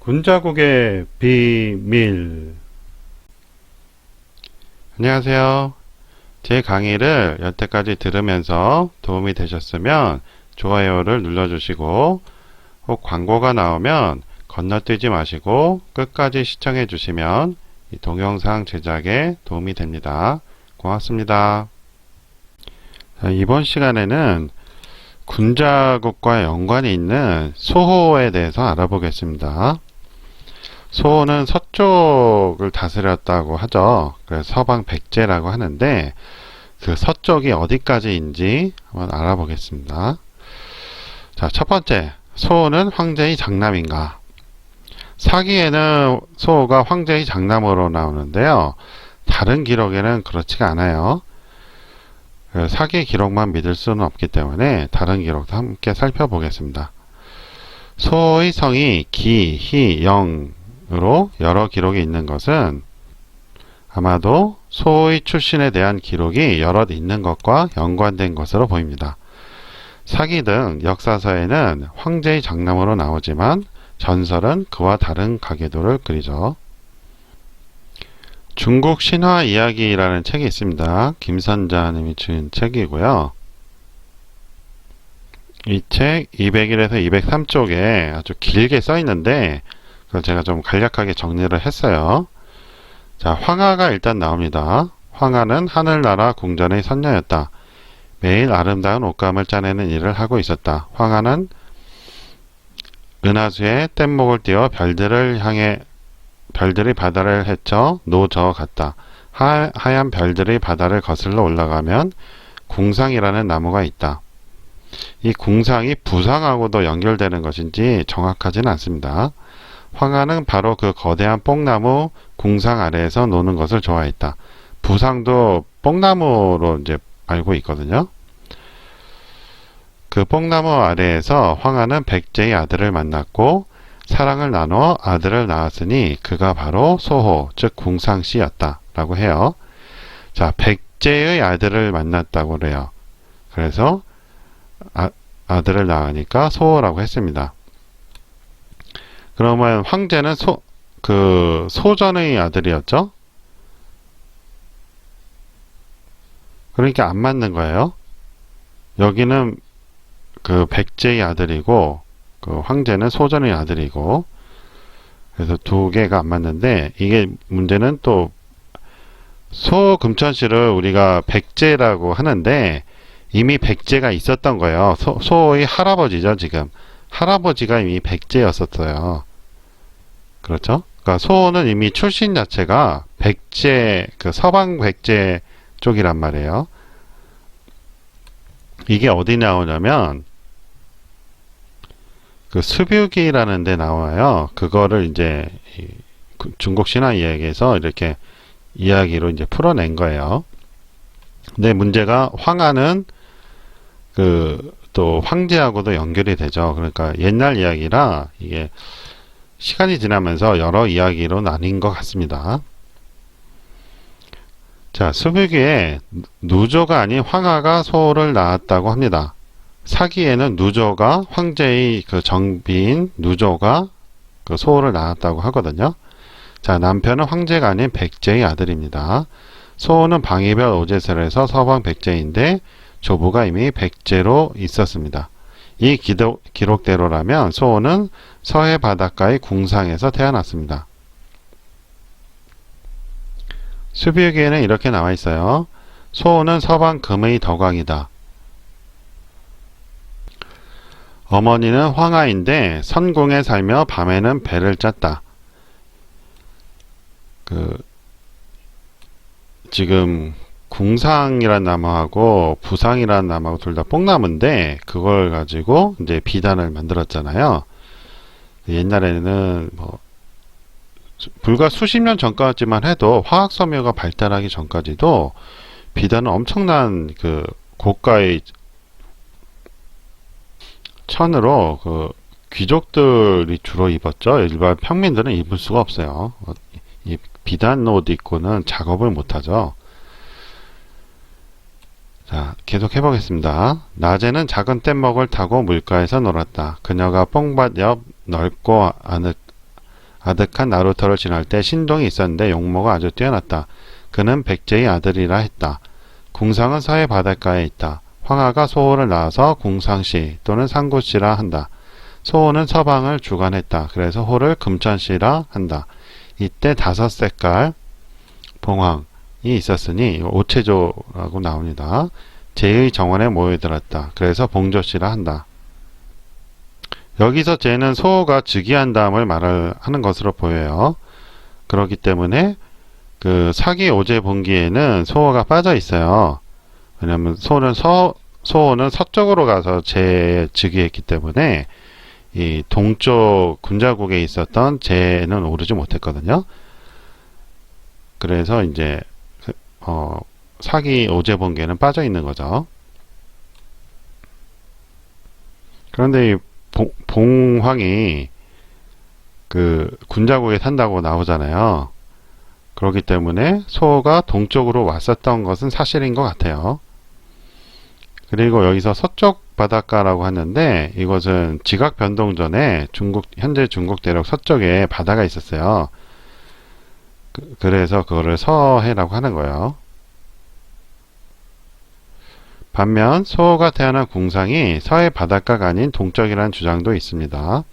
군자국의 비밀. 안녕하세요. 제 강의를 여태까지 들으면서 도움이 되셨으면 좋아요를 눌러주시고, 혹 광고가 나오면 건너뛰지 마시고 끝까지 시청해 주시면 이 동영상 제작에 도움이 됩니다. 고맙습니다. 이번 시간에는 군자국과 연관이 있는 소호에 대해서 알아보겠습니다. 소호는 서쪽을 다스렸다고 하죠. 그래서 서방 백제라고 하는데 그 서쪽이 어디까지인지 한번 알아보겠습니다. 자, 첫 번째, 소호는 황제의 장남인가? 사기에는 소호가 황제의 장남으로 나오는데요. 다른 기록에는 그렇지가 않아요. 사기 기록만 믿을 수는 없기 때문에 다른 기록도 함께 살펴보겠습니다. 소호의 성이 기, 희, 영으로 여러 기록이 있는 것은 아마도 소호의 출신에 대한 기록이 여럿 있는 것과 연관된 것으로 보입니다. 사기 등 역사서에는 황제의 장남으로 나오지만 전설은 그와 다른 가계도를 그리죠. 중국 신화 이야기라는 책이 있습니다. 김선자님이 지은 책이고요. 이 책 201에서 203쪽에 아주 길게 써 있는데 그걸 제가 좀 간략하게 정리를 했어요. 자, 황하가 일단 나옵니다. 황하는 하늘나라 궁전의 선녀였다. 매일 아름다운 옷감을 짜내는 일을 하고 있었다. 황하는 은하수에 뗏목을 띄워 별들이 바다를 헤쳐 노저 갔다. 하얀 별들이 바다를 거슬러 올라가면 궁상이라는 나무가 있다. 이 궁상이 부상하고도 연결되는 것인지 정확하지는 않습니다. 황하는 바로 그 거대한 뽕나무 궁상 아래에서 노는 것을 좋아했다. 부상도 뽕나무로 이제 알고 있거든요. 그 뽕나무 아래에서 황하는 백제의 아들을 만났고 사랑을 나눠 아들을 낳았으니 그가 바로 소호, 즉 궁상씨였다 라고 해요. 자, 백제의 아들을 만났다고 그래요. 그래서 아들을 낳으니까 소호라고 했습니다. 그러면 황제는 소전의 아들이었죠? 그러니까 안 맞는 거예요. 여기는 그 백제의 아들이고 그 황제는 소전의 아들이고 그래서 두 개가 안 맞는데 이게 문제는 또 소금천씨를 우리가 백제라고 하는데 이미 백제가 있었던 거예요. 소의 할아버지죠. 지금 할아버지가 이미 백제였었어요. 그렇죠? 그러니까 소는 이미 출신 자체가 백제, 그 서방 백제 쪽이란 말이에요. 이게 어디 나오냐면 그 수뷰기라는 데 나와요. 그거를 이제 중국 신화 이야기에서 이렇게 이야기로 이제 풀어낸 거예요. 근데 문제가 황하는 또 황제하고도 연결이 되죠. 그러니까 옛날 이야기라 이게 시간이 지나면서 여러 이야기로 나뉜 것 같습니다. 자, 수뷰기에 누조가 아닌 황하가 소호를 낳았다고 합니다. 사기에는 누조가 황제의 그 정비인 누조가 그 소호를 낳았다고 하거든요. 자, 남편은 황제가 아닌 백제의 아들입니다. 소호는 방위별 오제설에서 서방 백제인데 조부가 이미 백제로 있었습니다. 이 기록대로라면 소호는 서해 바닷가의 궁상에서 태어났습니다. 수비기에는 이렇게 나와 있어요. 소호는 서방 금의 덕왕이다. 어머니는 황하인데 선궁에 살며 밤에는 배를 짰다. 지금 궁상이란 나무하고 부상이란 나무하고 둘 다 뽕나무인데 그걸 가지고 이제 비단을 만들었잖아요. 옛날에는 뭐 불과 수십 년 전까지만 해도 화학 섬유가 발달하기 전까지도 비단은 엄청난 그 고가의 천으로 그 귀족들이 주로 입었죠. 일반 평민들은 입을 수가 없어요. 이 비단 옷 입고는 작업을 못하죠. 자, 계속 해보겠습니다. 낮에는 작은 뗏목을 타고 물가에서 놀았다. 그녀가 뽕밭 옆 넓고 아득한 나루터를 지날 때 신동이 있었는데 용모가 아주 뛰어났다. 그는 백제의 아들이라 했다. 궁상은 서해 바닷가에 있다. 황하가 소호를 낳아서 궁상씨 또는 상구씨라 한다. 소호는 서방을 주관했다. 그래서 호를 금천씨라 한다. 이때 5색깔 봉황이 있었으니 오체조라고 나옵니다. 제의 정원에 모여들었다. 그래서 봉조씨라 한다. 여기서 제는 소호가 즉위한다음을 말을 하는 것으로 보여요. 그렇기 때문에 그 사기 오제 본기에는 소호가 빠져 있어요. 왜냐하면 소호는 서쪽으로 가서 제에 즉위했기 때문에 이 동쪽 군자국에 있었던 제는 오르지 못했거든요. 그래서 이제 사기 오제 본기에는 빠져 있는 거죠. 그런데 이 봉황이 그 군자국에 산다고 나오잖아요. 그렇기 때문에 소호가 동쪽으로 왔었던 것은 사실인 것 같아요. 그리고 여기서 서쪽 바닷가라고 하는데 이것은 지각 변동 전에 현재 중국 대륙 서쪽에 바다가 있었어요. 그래서 그거를 서해라고 하는 거예요. 반면 소호가 태어난 궁상이 서해 바닷가가 아닌 동쪽이라는 주장도 있습니다.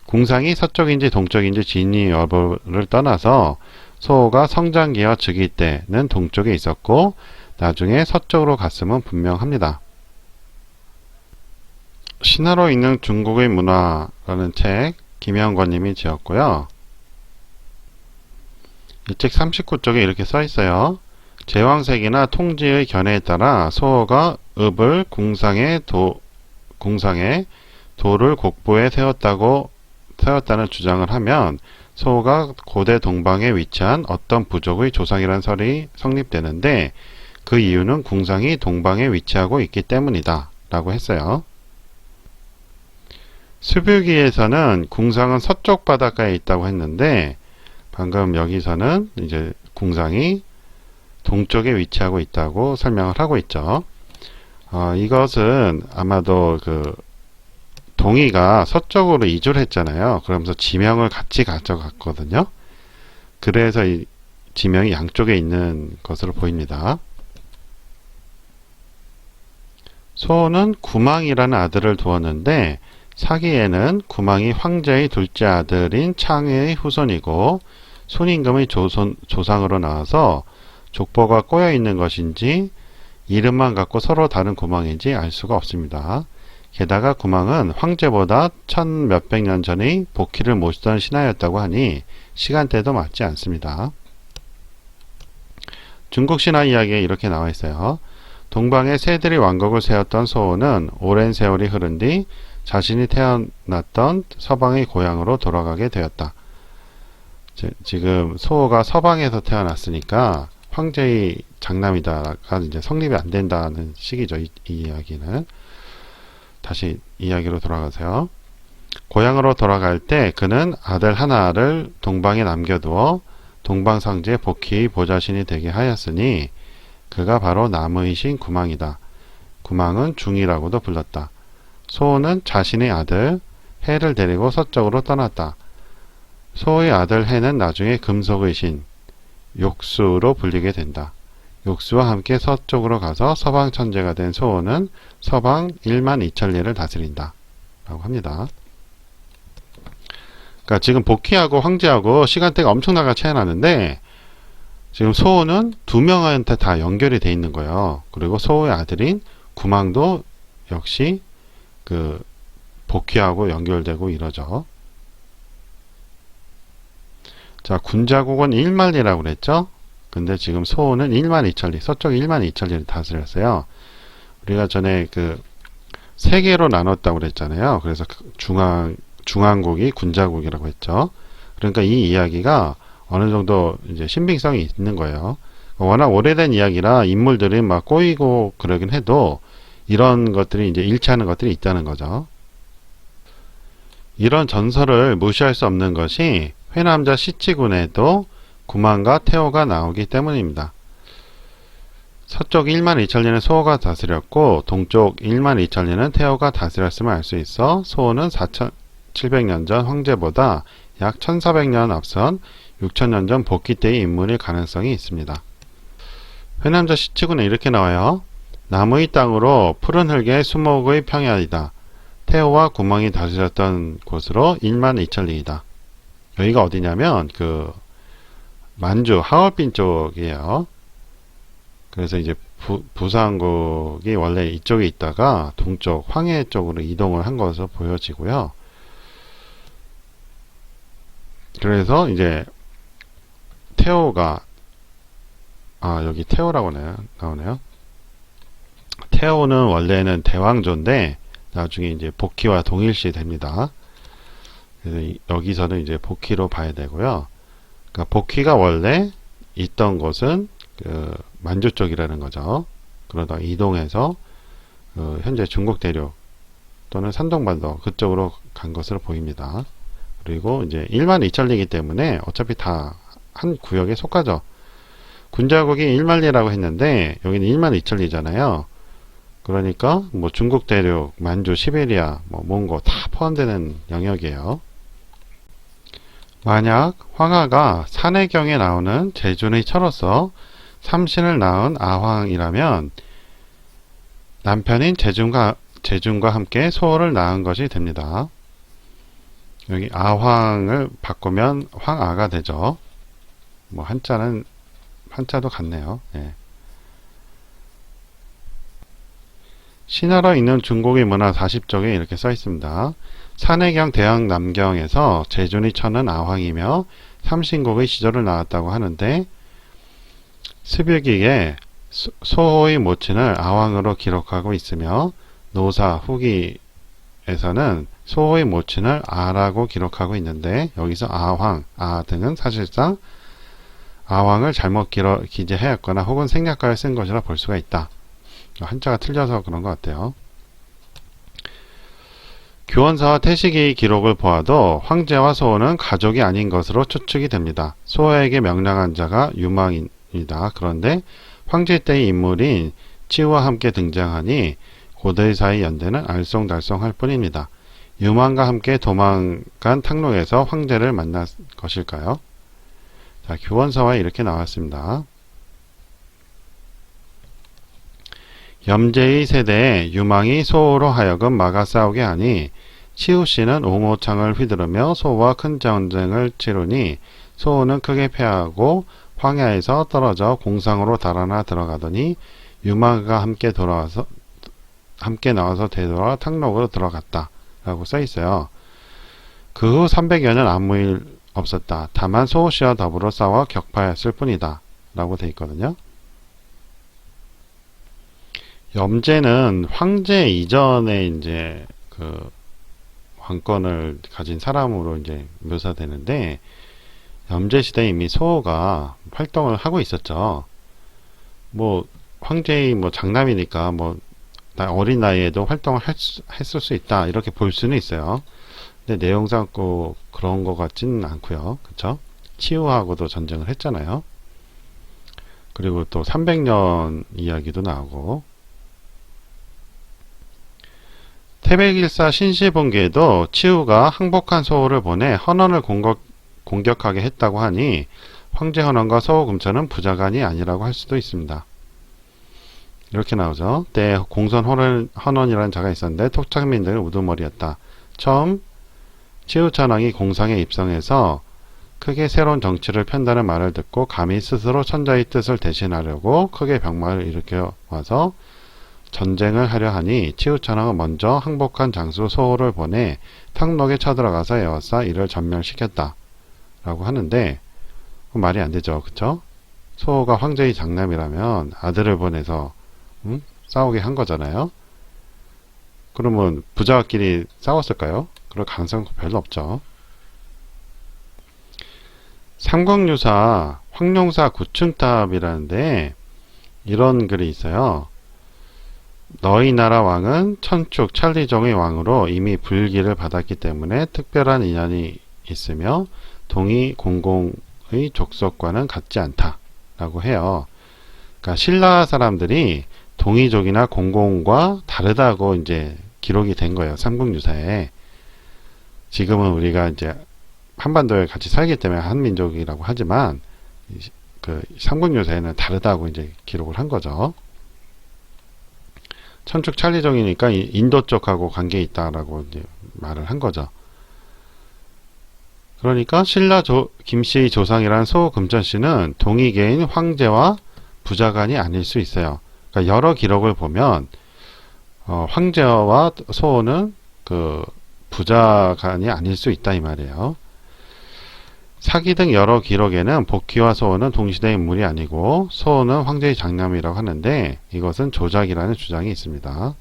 궁상이 서쪽인지 동쪽인지 진위 여부를 떠나서 소호가 성장기와 즉위 때는 동쪽에 있었고 나중에 서쪽으로 갔음은 분명합니다. 신화로 읽는 중국의 문화라는 책 김영권님이 지었고요. 이 책 39쪽에 이렇게 써 있어요. 제왕색이나 통지의 견해에 따라 소호가 읍을 궁상의 도를 곡부에 세웠다는 주장을 하면 소호가 고대 동방에 위치한 어떤 부족의 조상이라는 설이 성립되는데 그 이유는 궁상이 동방에 위치하고 있기 때문이다 라고 했어요. 수뷰기에서는 궁상은 서쪽 바닷가에 있다고 했는데 방금 여기서는 이제 궁상이 동쪽에 위치하고 있다고 설명을 하고 있죠. 이것은 아마도 그 동이가 서쪽으로 이주를 했잖아요. 그러면서 지명을 같이 가져갔거든요. 그래서 이 지명이 양쪽에 있는 것으로 보입니다. 소호는 구망이라는 아들을 두었는데 사기에는 구망이 황제의 둘째 아들인 창의의 후손이고 순임금의 조상으로 나와서 족보가 꼬여 있는 것인지 이름만 갖고 서로 다른 구망인지 알 수가 없습니다. 게다가 구망은 황제보다 1000몇백 년 전의 복희를 모시던 신하였다고 하니 시간대도 맞지 않습니다. 중국 신화 이야기에 이렇게 나와 있어요. 동방에 새들이 왕국을 세웠던 소호는 오랜 세월이 흐른 뒤 자신이 태어났던 서방의 고향으로 돌아가게 되었다. 지금 소호가 서방에서 태어났으니까 황제의 장남이다가 이제 성립이 안 된다는 식이죠. 이 이야기는. 다시 이야기로 돌아가세요. 고향으로 돌아갈 때 그는 아들 하나를 동방에 남겨두어 동방상제 복희의 보좌신이 되게 하였으니 그가 바로 남의 신 구망이다. 구망은 중이라고도 불렀다. 소호는 자신의 아들 해를 데리고 서쪽으로 떠났다. 소호의 아들 해는 나중에 금속의 신 욕수로 불리게 된다. 욕수와 함께 서쪽으로 가서 서방 천재가 된 소호는 서방 1만 2천리를 다스린다 라고 합니다. 그러니까 지금 복희하고 황제하고 시간대가 엄청나게 차이 나는데 지금 소호는 두 명한테 다 연결이 돼 있는 거예요. 그리고 소호의 아들인 구망도 역시 그 복희하고 연결되고 이러죠. 자, 군자국은 1만리라고 그랬죠? 근데 지금 소호는 1만 2천리, 서쪽 1만 2천리를 다스렸어요. 우리가 전에 그 세 개로 나눴다고 그랬잖아요. 그래서 중앙국이 군자국이라고 했죠. 그러니까 이 이야기가 어느 정도 이제 신빙성이 있는 거예요. 워낙 오래된 이야기라 인물들이 막 꼬이고 그러긴 해도 이런 것들이 이제 일치하는 것들이 있다는 거죠. 이런 전설을 무시할 수 없는 것이 회남자 시치군에도 구망과 태호가 나오기 때문입니다. 서쪽 1만 2천리는 소호가 다스렸고 동쪽 1만 2천리는 태호가 다스렸음을 알 수 있어 소호는 700년 전 황제보다 약 1400년 앞선 6000년 전 복귀 때의 인물일 가능성이 있습니다. 회남자 시치구는 이렇게 나와요. 나무의 땅으로 푸른 흙에 수목의 평야이다. 태호와 구멍이 다스렸던 곳으로 12,000리이다. 여기가 어디냐면 만주 하얼빈 쪽이에요. 그래서 이제 부산국이 원래 이쪽에 있다가 동쪽 황해 쪽으로 이동을 한 것으로 보여지고요. 그래서 이제 태호가 여기 태호라고 나오네요. 태호는 원래는 대왕조인데 나중에 이제 복희와 동일시 됩니다. 그래서 여기서는 이제 복희로 봐야 되고요. 그러니까 복희가 원래 있던 곳은 만주 쪽이라는 거죠. 그러다 이동해서 현재 중국 대륙 또는 산동반도 그쪽으로 간 것으로 보입니다. 그리고 이제 12,000리이기 때문에 어차피 다 한 구역에 속하죠. 군자국이 1만리라고 했는데 여기는 12,000리잖아요. 그러니까 뭐 중국 대륙, 만주, 시베리아, 몽고 다 포함되는 영역이에요. 만약 황하가 산해경에 나오는 제준의 처로서 삼신을 낳은 아황이라면 남편인 제준과 함께 소호를 낳은 것이 됩니다. 여기 아황을 바꾸면 황아가 되죠. 한자도 같네요. 예. 신화로 있는 중국의 문화 40쪽에 이렇게 써 있습니다. 산해경 대항 남경에서 제준의 처는 아황이며 삼신국의 시조를 낳았다고 하는데 습일기에 소호의 모친을 아황으로 기록하고 있으며 노사 후기에서는 소호의 모친을 아라고 기록하고 있는데 여기서 아황, 아 등은 사실상 아황을 잘못 기재하였거나 혹은 생략가를 쓴 것이라 볼 수가 있다. 한자가 틀려서 그런 것 같아요. 교원사와 태식의 기록을 보아도 황제와 소호는 가족이 아닌 것으로 추측이 됩니다. 소호에게 명령한 자가 유망입니다. 그런데 황제 때의 인물인 치우와 함께 등장하니 고대사의 연대는 알쏭달쏭할 뿐입니다. 유망과 함께 도망간 탕록에서 황제를 만날 것일까요? 자, 교원서화에 이렇게 나왔습니다. 염제의 세대에 유망이 소호로 하여금 막아 싸우게 하니 치우씨는 옹호창을 휘두르며 소호와 큰 전쟁을 치르니 소호는 크게 패하고 황야에서 떨어져 공상으로 달아나 들어가더니 유망과 함께 나와서 되돌아 탕록으로 들어갔다 라고 써 있어요. 그 후 300여 년 아무 일 없었다. 다만 소호씨와 더불어 싸워 격파했을 뿐이다 라고 돼 있거든요. 염제는 황제 이전에 이제 왕권을 가진 사람으로 이제 묘사되는데 염제 시대에 이미 소호가 활동을 하고 있었죠. 황제의 장남이니까 어린 나이에도 활동을 했을 수 있다 이렇게 볼 수는 있어요. 근데 내용상 꼭 그런 것 같지는 않고요. 그쵸? 치우하고도 전쟁을 했잖아요. 그리고 또 300년 이야기도 나오고 태백일사 신시본기에도 치우가 항복한 소호를 보내 헌원을 공격하게 했다고 하니 황제 헌원과 소호 금천은 부자간이 아니라고 할 수도 있습니다. 이렇게 나오죠. 때 공선 헌원이라는 자가 있었는데 톡착민들은 우두머리였다. 처음 치우천왕이 공상에 입성해서 크게 새로운 정치를 편다는 말을 듣고 감히 스스로 천자의 뜻을 대신하려고 크게 병마를 일으켜 와서 전쟁을 하려 하니 치우천왕은 먼저 항복한 장수 소호를 보내 탕록에 쳐들어가서 에워싸 이를 전멸시켰다 라고 하는데 말이 안 되죠. 그쵸? 소호가 황제의 장남이라면 아들을 보내서 싸우게 한 거잖아요. 그러면 부자끼리 싸웠을까요? 그럴 가능성은 별로 없죠. 삼국유사 황룡사 구춘탑이라는데 이런 글이 있어요. 너희 나라 왕은 천축 찰리종의 왕으로 이미 불기를 받았기 때문에 특별한 인연이 있으며 동이 공공의 족속과는 같지 않다 라고 해요. 그러니까 신라 사람들이 동이족이나 공공과 다르다고 이제 기록이 된 거예요. 삼국유사에. 지금은 우리가 이제 한반도에 같이 살기 때문에 한민족이라고 하지만 그 삼국유사에는 다르다고 이제 기록을 한 거죠. 천축 찰리종이니까 인도 쪽하고 관계 있다라고 이제 말을 한 거죠. 그러니까 신라 김씨의 조상이란 소금천씨는 동이계인 황제와 부자간이 아닐 수 있어요. 그러니까 여러 기록을 보면 황제와 소는 그 부자간이 아닐 수 있다 이 말이에요. 사기 등 여러 기록에는 복희와 소원은 동시대 인물이 아니고 소원은 황제의 장남이라고 하는데 이것은 조작이라는 주장이 있습니다.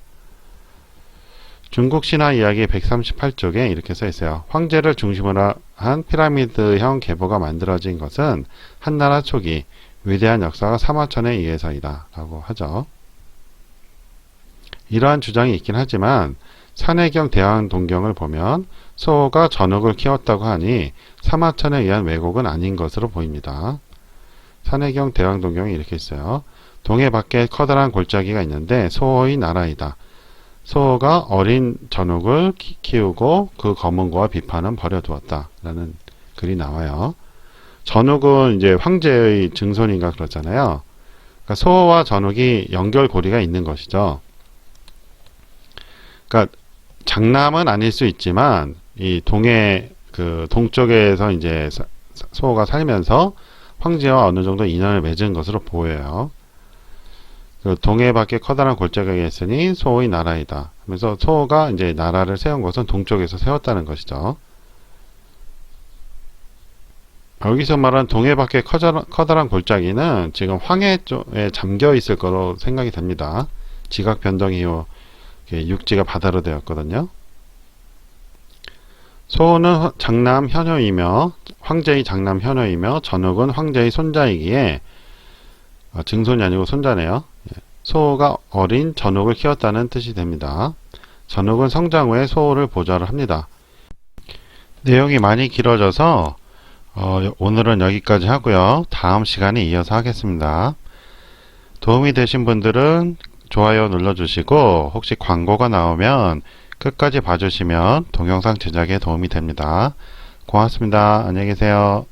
중국 신화 이야기 138쪽에 이렇게 써 있어요. 황제를 중심으로 한 피라미드형 계보가 만들어진 것은 한나라 초기 위대한 역사가 사마천에 의해서이다 라고 하죠. 이러한 주장이 있긴 하지만 산해경 대왕동경을 보면 소호가 전욱을 키웠다고 하니 사마천에 의한 왜곡은 아닌 것으로 보입니다. 산해경 대왕동경이 이렇게 있어요. 동해 밖에 커다란 골짜기가 있는데 소호의 나라이다. 소호가 어린 전욱을 키우고 그 검은고와 비판은 버려두었다. 라는 글이 나와요. 전욱은 이제 황제의 증손인가 그렇잖아요. 그러니까 소호와 전욱이 연결고리가 있는 것이죠. 그러니까 장남은 아닐 수 있지만 이 동해 그 동쪽에서 이제 소호가 살면서 황제와 어느 정도 인연을 맺은 것으로 보여요. 그 동해 밖에 커다란 골짜기가 있으니 소호의 나라이다. 하면서 소호가 이제 나라를 세운 것은 동쪽에서 세웠다는 것이죠. 여기서 말한 동해 밖에 커다란 골짜기는 지금 황해 쪽에 잠겨 있을 거로 생각이 됩니다. 지각 변동 이후 육지가 바다로 되었거든요. 소호는 장남 현효이며 황제의 장남 현효이며 전욱은 황제의 손자이기에 증손이 아니고 손자네요. 소호가 어린 전욱을 키웠다는 뜻이 됩니다. 전욱은 성장 후에 소호를 보좌를 합니다. 내용이 많이 길어져서 오늘은 여기까지 하고요. 다음 시간에 이어서 하겠습니다. 도움이 되신 분들은 좋아요 눌러주시고 혹시 광고가 나오면 끝까지 봐주시면 동영상 제작에 도움이 됩니다. 고맙습니다. 안녕히 계세요.